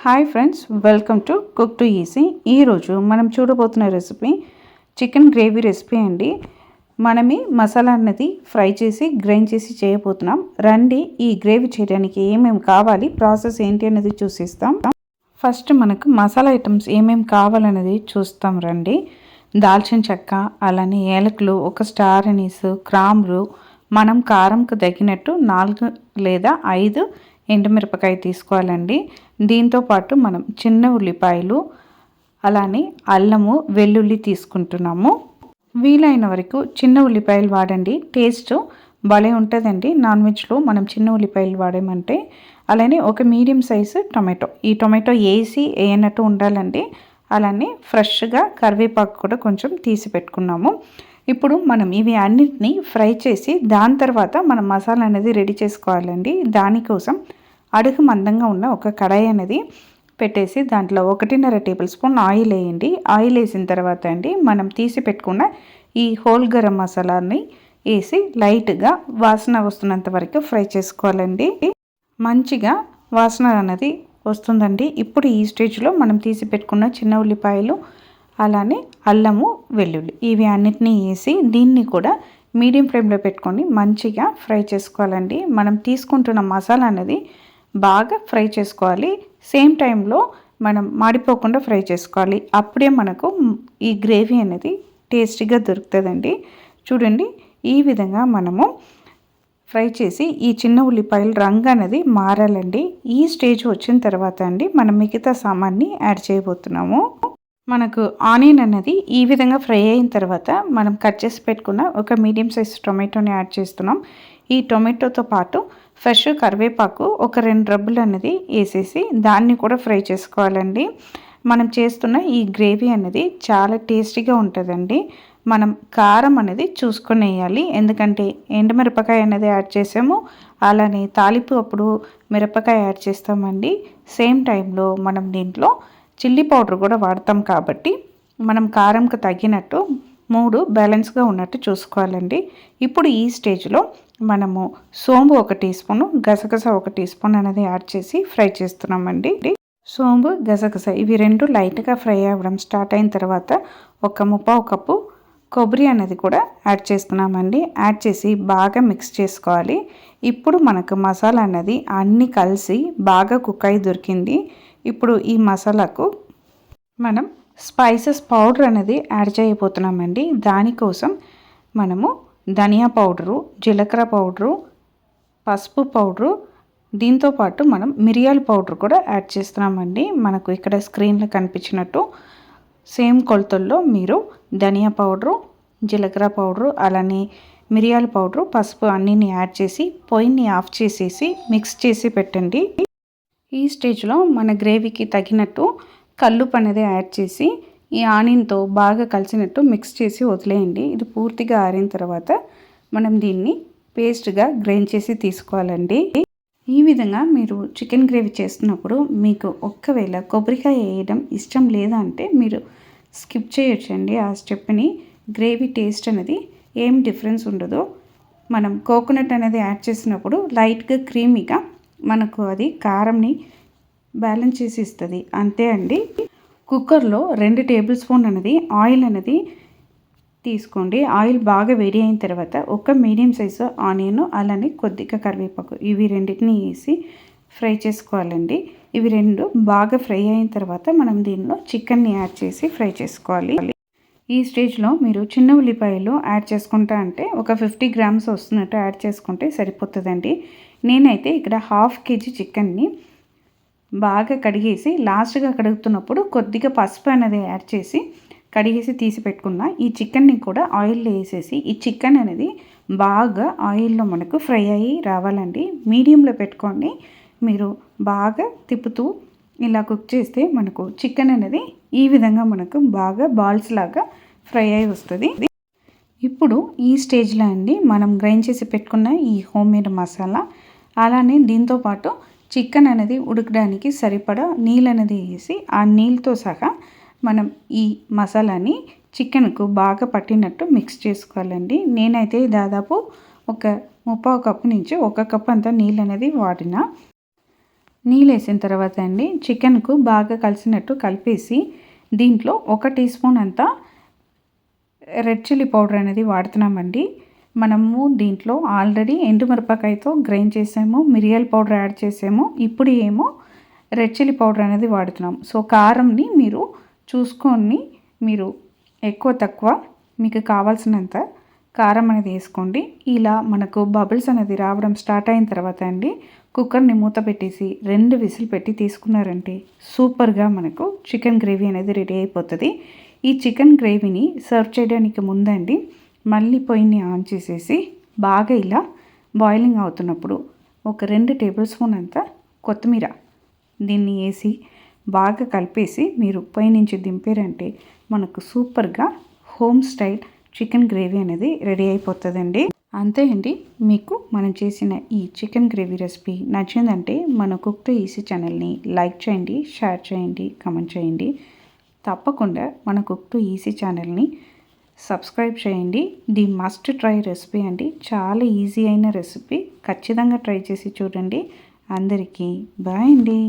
Hi friends, welcome to cook to easy. ఈరోజు మనం చూడబోతున్న recipe chicken gravy recipe అండి. మనమే మసాలా అన్నది ఫ్రై చేసి గ్రైండ్ చేసి చేయబోతున్నాం. రండి ఈ గ్రేవీ చేయడానికి ఏమేమి కావాలి, ప్రాసెస్ ఏంటి అనేది చూసిస్తాం. ఫస్ట్ మనకు మసాలా ఐటమ్స్ ఏమేమి కావాలనేది చూస్తాం రండి. దాల్చిన చెక్క, అలానే ఏలకులు, ఒక స్టార్ అనీస్, క్రాంబు, మనం కారంకు తగినట్టు 4 లేదా 5 ఎండుమిరపకాయ తీసుకోవాలండి. దీంతోపాటు మనం చిన్న ఉల్లిపాయలు, అలానే అల్లము, వెల్లుల్లి తీసుకుంటున్నాము. వీలైన వరకు చిన్న ఉల్లిపాయలు వాడండి, టేస్ట్ భలే ఉంటుందండి నాన్ వెజ్లో మనం చిన్న ఉల్లిపాయలు వాడామంటే. అలానే ఒక మీడియం సైజు టొమాటో, ఈ టొమాటో వేయనట్టు ఉండాలండి. అలానే ఫ్రెష్గా కరివేపాకు కూడా కొంచెం తీసి పెట్టుకున్నాము. ఇప్పుడు మనం ఇవి అన్నిటినీ ఫ్రై చేసి దాని తర్వాత మనం మసాలా అనేది రెడీ చేసుకోవాలండి. దానికోసం అడుగు మందంగా ఉన్న ఒక కడాయి అనేది పెట్టేసి దాంట్లో 1.5 టేబుల్ స్పూన్ ఆయిల్ వేయండి. ఆయిల్ వేసిన తర్వాత అండి మనం తీసి పెట్టుకున్న ఈ హోల్ గరం మసాలాని వేసి లైట్గా వాసన వస్తున్నంత వరకు ఫ్రై చేసుకోవాలండి. మంచిగా వాసన అనేది వస్తుందండి. ఇప్పుడు ఈ స్టేజ్లో మనం తీసి పెట్టుకున్న చిన్న ఉల్లిపాయలు, అలానే అల్లము, వెల్లుల్లి ఇవి అన్నిటినీ వేసి దీన్ని కూడా మీడియం ఫ్లేమ్లో పెట్టుకొని మంచిగా ఫ్రై చేసుకోవాలండి. మనం తీసుకుంటున్న మసాలా అనేది బాగా ఫ్రై చేసుకోవాలి. సేమ్ టైంలో మనం మాడిపోకుండా ఫ్రై చేసుకోవాలి. అప్పుడే మనకు ఈ గ్రేవీ అనేది టేస్టీగా దొరుకుతుందండి. చూడండి, ఈ విధంగా మనము ఫ్రై చేసి ఈ చిన్న ఉల్లిపాయలు రంగు అనేది మారాలండి. ఈ స్టేజ్ వచ్చిన తర్వాత అండి మనం మిగతా సామాన్ని యాడ్ చేయబోతున్నాము. మనకు ఆనియన్ అనేది ఈ విధంగా ఫ్రై అయిన తర్వాత మనం కట్ చేసి పెట్టుకున్న ఒక మీడియం సైజ్ టొమాటోని యాడ్ చేస్తున్నాం. ఈ టొమాటోతో పాటు ఫ్రెష్ కరివేపాకు ఒక 2 రబ్బులు అనేది వేసేసి దాన్ని కూడా ఫ్రై చేసుకోవాలండి. మనం చేస్తున్న ఈ గ్రేవీ అనేది చాలా టేస్టీగా ఉంటుందండి. మనం కారం అనేది చూసుకొని వేయాలి, ఎందుకంటే ఎండుమిరపకాయ అనేది యాడ్ చేసాము. అలానే తాలింపు అప్పుడు మిరపకాయ యాడ్ చేస్తామండి. సేమ్ టైంలో మనం దీంట్లో చిల్లీ పౌడర్ కూడా వాడతాం కాబట్టి మనం కారంకు తగినట్టు 3 బ్యాలెన్స్గా ఉన్నట్టు చూసుకోవాలండి. ఇప్పుడు ఈ స్టేజ్లో మనము సోంబు 1 టీ స్పూను, గసగస 1 టీ స్పూన్ అనేది యాడ్ చేసి ఫ్రై చేస్తున్నామండి. సోంబు, గసగస ఇవి 2 లైట్గా ఫ్రై అవ్వడం స్టార్ట్ అయిన తర్వాత ఒక 1/4 కప్పు కొబ్బరి అనేది కూడా యాడ్ చేస్తున్నామండి. యాడ్ చేసి బాగా మిక్స్ చేసుకోవాలి. ఇప్పుడు మనకు మసాలా అనేది అన్నీ కలిసి బాగా కుక్ అయి దొరికింది. ఇప్పుడు ఈ మసాలాకు మనం స్పైసెస్ పౌడర్ అనేది యాడ్ చేయబోతున్నామండి. దానికోసం మనము ధనియా పౌడరు, జీలకర్ర పౌడరు, పసుపు పౌడరు, దీంతోపాటు మనం మిరియాల పౌడర్ కూడా యాడ్ చేస్తున్నామండి. మనకు ఇక్కడ స్క్రీన్లో కనిపించినట్టు సేమ్ కొలతల్లో మీరు ధనియా పౌడరు, జీలకర్ర పౌడరు, అలానే మిరియాల పౌడరు, పసుపు అన్నీని యాడ్ చేసి పొయ్యిని ఆఫ్ చేసేసి మిక్స్ చేసి పెట్టండి. ఈ స్టేజ్లో మన గ్రేవీకి తగినట్టు కల్లుప్పు అనేది యాడ్ చేసి ఈ ఆనియన్తో బాగా కలిసినట్టు మిక్స్ చేసి వదిలేయండి. ఇది పూర్తిగా ఆరిన తర్వాత మనం దీన్ని పేస్ట్గా గ్రైండ్ చేసి తీసుకోవాలండి. ఈ విధంగా మీరు చికెన్ గ్రేవీ చేస్తున్నప్పుడు మీకు ఒక్కవేళ కొబ్బరికాయ వేయడం ఇష్టం లేదా అంటే మీరు స్కిప్ చేయొచ్చండి ఆ స్టెప్ని. గ్రేవీ టేస్ట్ అనేది ఏం డిఫరెన్స్ ఉండదు. మనం కోకోనట్ అనేది యాడ్ చేసినప్పుడు లైట్గా క్రీమీగా మనకు అది కారంని బ్యాలెన్స్ చేసి ఇస్తుంది, అంతే అండి. కుక్కర్లో 2 టేబుల్ స్పూన్ అనేది ఆయిల్ అనేది తీసుకోండి. ఆయిల్ బాగా వేడి అయిన తర్వాత ఒక మీడియం సైజు ఆనియన్, అలానే కొద్దిగా కరివేపాకు ఇవి రెండింటిని వేసి ఫ్రై చేసుకోవాలండి. ఇవి 2 బాగా ఫ్రై అయిన తర్వాత మనం దీనిలో చికెన్ని యాడ్ చేసి ఫ్రై చేసుకోవాలి. ఈ స్టేజ్లో మీరు చిన్న ఉల్లిపాయలు యాడ్ చేసుకుంటా అంటే ఒక 50 గ్రామ్స్ వస్తున్నట్టు యాడ్ చేసుకుంటే సరిపోతుందండి. నేనైతే ఇక్కడ 1/2 kg చికెన్ని బాగా కడిగేసి లాస్ట్గా కడుగుతున్నప్పుడు కొద్దిగా పసుపు అనేది యాడ్ చేసి కడిగేసి తీసి పెట్టుకున్న ఈ చికెన్ని కూడా ఆయిల్లో వేసేసి ఈ చికెన్ అనేది బాగా ఆయిల్లో మనకు ఫ్రై అయ్యి రావాలండి. మీడియంలో పెట్టుకొని మీరు బాగా తిప్పుతూ ఇలా కుక్ చేస్తే మనకు చికెన్ అనేది ఈ విధంగా మనకు బాగా బాల్స్ లాగా ఫ్రై అయి వస్తుంది. ఇప్పుడు ఈ స్టేజ్లో అండి మనం గ్రైండ్ చేసి పెట్టుకున్న ఈ హోమ్ మేడ్ మసాలా, అలానే దీంతోపాటు చికెన్ అనేది ఉడకడానికి సరిపడా నీళ్ళు అనేది వేసి ఆ నీళ్ళతో సహా మనం ఈ మసాలాని చికెన్కు బాగా పట్టినట్టు మిక్స్ చేసుకోవాలండి. నేనైతే దాదాపు ఒక 1/4 కప్పు నుంచి 1 కప్పు అంతా నీళ్ళు అనేది వాడిన. నీళ్ళు వేసిన తర్వాత అండి చికెన్కు బాగా కలిసినట్టు కలిపేసి దీంట్లో 1 టీ స్పూన్ అంతా రెడ్ చిల్లీ పౌడర్ అనేది వాడుతున్నామండి. మనము దీంట్లో ఆల్రెడీ ఎండుమిరపకాయతో గ్రైండ్ చేసాము, మిరియాల పౌడర్ యాడ్ చేసాము. ఇప్పుడు ఏమో రెడ్ చిల్లీ పౌడర్ అనేది వాడుతున్నాం. సో కారంని మీరు చూసుకొని మీరు ఎక్కువ తక్కువ మీకు కావాల్సినంత కారం అనేది వేసుకోండి. ఇలా మనకు బబుల్స్ అనేది రావడం స్టార్ట్ అయిన తర్వాత అండి కుక్కర్ని మూత పెట్టేసి 2 విజిల్ పెట్టి తీసుకున్నారంటే సూపర్గా మనకు చికెన్ గ్రేవీ అనేది రెడీ అయిపోతుంది. ఈ చికెన్ గ్రేవీని సర్వ్ చేయడానికి ముందండి మళ్ళీ పొయ్యిని ఆన్ చేసేసి బాగా ఇలా బాయిలింగ్ అవుతున్నప్పుడు ఒక 2 టేబుల్ స్పూన్ అంత కొత్తిమీర దీన్ని వేసి బాగా కలిపేసి మీరు పొయ్యి నుంచి దింపారంటే మనకు సూపర్గా హోమ్ స్టైల్ చికెన్ గ్రేవీ అనేది రెడీ అయిపోతుందండి. అంతే అండి. మీకు మనం చేసిన ఈ చికెన్ గ్రేవీ రెసిపీ నచ్చిందంటే మన కుక్ టు ఈజీ ఛానల్ని లైక్ చేయండి, షేర్ చేయండి, కామెంట్ చేయండి. తప్పకుండా మన కుక్ టు ఈజీ ఛానల్ని సబ్స్క్రైబ్ చేయండి. ది మస్ట్ ట్రై రెసిపీ అండి. చాలా ఈజీ అయిన రెసిపీ. ఖచ్చితంగా ట్రై చేసి చూడండి. అందరికీ బాయ్ అండి.